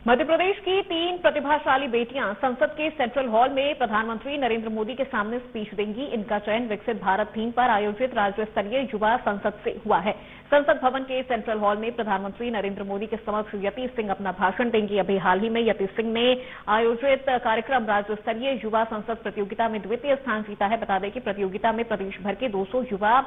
मध्य प्रदेश की 3 प्रतिभाशाली बेटियां संसद के सेंट्रल हॉल में प्रधानमंत्री नरेंद्र मोदी के सामने स्पीच देंगी। इनका चयन विकसित भारत थीम पर आयोजित राज्य स्तरीय युवा संसद से हुआ है। संसद भवन के सेंट्रल हॉल में प्रधानमंत्री नरेंद्र मोदी के समक्ष यति सिंह अपना भाषण देंगी। अभी हाल ही में यति सिंह ने आयोजित कार्यक्रम राज्य स्तरीय युवा संसद प्रतियोगिता में द्वितीय स्थान जीता है। बता दें कि प्रतियोगिता में प्रदेश भर के 200 युवा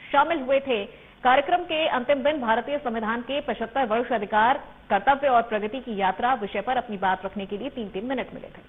शामिल हुए थे। कार्यक्रम के अंतिम दिन भारतीय संविधान के 75 वर्ष अधिकार, कर्तव्य और प्रगति की यात्रा विषय पर अपनी बात रखने के लिए 3-3 मिनट मिले थे।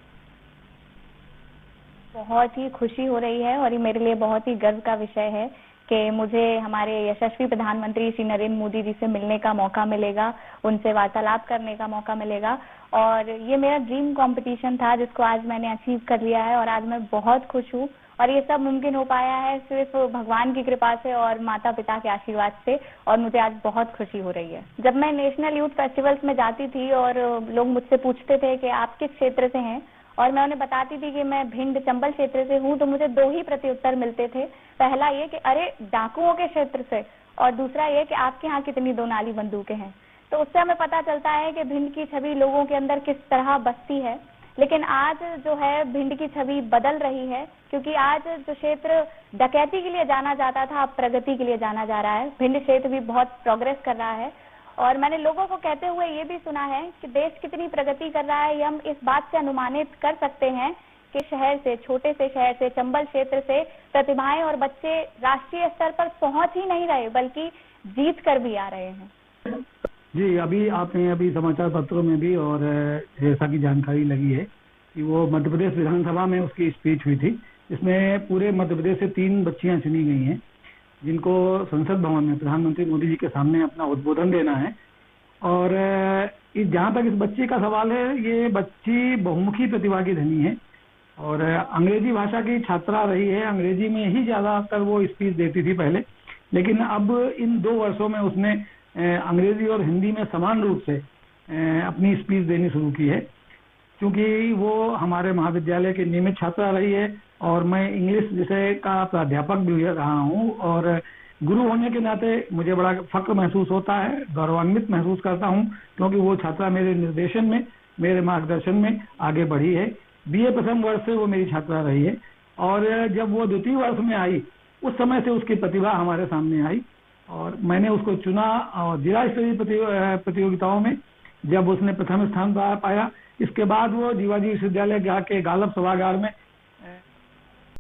बहुत ही खुशी हो रही है और ये मेरे लिए बहुत ही गर्व का विषय है कि मुझे हमारे यशस्वी प्रधानमंत्री श्री नरेंद्र मोदी जी से मिलने का मौका मिलेगा, उनसे वार्तालाप करने का मौका मिलेगा। और ये मेरा ड्रीम कंपटीशन था जिसको आज मैंने अचीव कर लिया है और आज मैं बहुत खुश हूँ। और ये सब मुमकिन हो पाया है सिर्फ भगवान की कृपा से और माता पिता के आशीर्वाद से, और मुझे आज बहुत खुशी हो रही है। जब मैं नेशनल यूथ फेस्टिवल्स में जाती थी और लोग मुझसे पूछते थे कि आप किस क्षेत्र से हैं, और मैं उन्हें बताती थी कि मैं भिंड चंबल क्षेत्र से हूँ, तो मुझे 2 ही प्रत्युत्तर मिलते थे। पहला ये कि अरे डाकुओं के क्षेत्र से, और दूसरा ये कि आपके यहाँ कितनी 2 नाली बंदूकें हैं। तो उससे हमें पता चलता है कि भिंड की छवि लोगों के अंदर किस तरह बसती है। लेकिन आज जो है भिंड की छवि बदल रही है, क्योंकि आज जो क्षेत्र डकैती के लिए जाना जाता था अब प्रगति के लिए जाना जा रहा है। भिंड क्षेत्र भी बहुत प्रोग्रेस कर रहा है। और मैंने लोगों को कहते हुए ये भी सुना है कि देश कितनी प्रगति कर रहा है ये हम इस बात से अनुमानित कर सकते हैं कि शहर से, छोटे से शहर से, चंबल क्षेत्र से प्रतिभाएं और बच्चे राष्ट्रीय स्तर पर पहुंच ही नहीं रहे बल्कि जीत कर भी आ रहे हैं। जी, अभी आपने समाचार पत्रों में भी और जैसा की जानकारी लगी है कि वो मध्य प्रदेश विधानसभा में उसकी स्पीच हुई थी। इसमें पूरे मध्य प्रदेश से 3 बच्चियां चुनी गई हैं जिनको संसद भवन में प्रधानमंत्री मोदी जी के सामने अपना उद्बोधन देना है। और जहाँ तक इस बच्ची का सवाल है, ये बच्ची बहुमुखी प्रतिभा की धनी है और अंग्रेजी भाषा की छात्रा रही है। अंग्रेजी में ही ज्यादातर वो स्पीच देती थी पहले, लेकिन अब इन 2 वर्षों में उसने अंग्रेजी और हिंदी में समान रूप से अपनी स्पीच देनी शुरू की है। क्योंकि वो हमारे महाविद्यालय की नियमित छात्रा रही है और मैं इंग्लिश विषय का प्राध्यापक भी रहा हूँ, और गुरु होने के नाते मुझे बड़ा फक्र महसूस होता है, गौरवान्वित महसूस करता हूँ, क्योंकि वो छात्रा मेरे निर्देशन में, मेरे मार्गदर्शन में आगे बढ़ी है। BA प्रथम वर्ष से वो मेरी छात्रा रही है और जब वो द्वितीय वर्ष में आई उस समय से उसकी प्रतिभा हमारे सामने आई और मैंने उसको चुना। और जिला स्तरीय प्रतियोगिताओं में जब उसने प्रथम स्थान पाया, इसके बाद वो जीवाजी विश्वविद्यालय के गालब सभागार में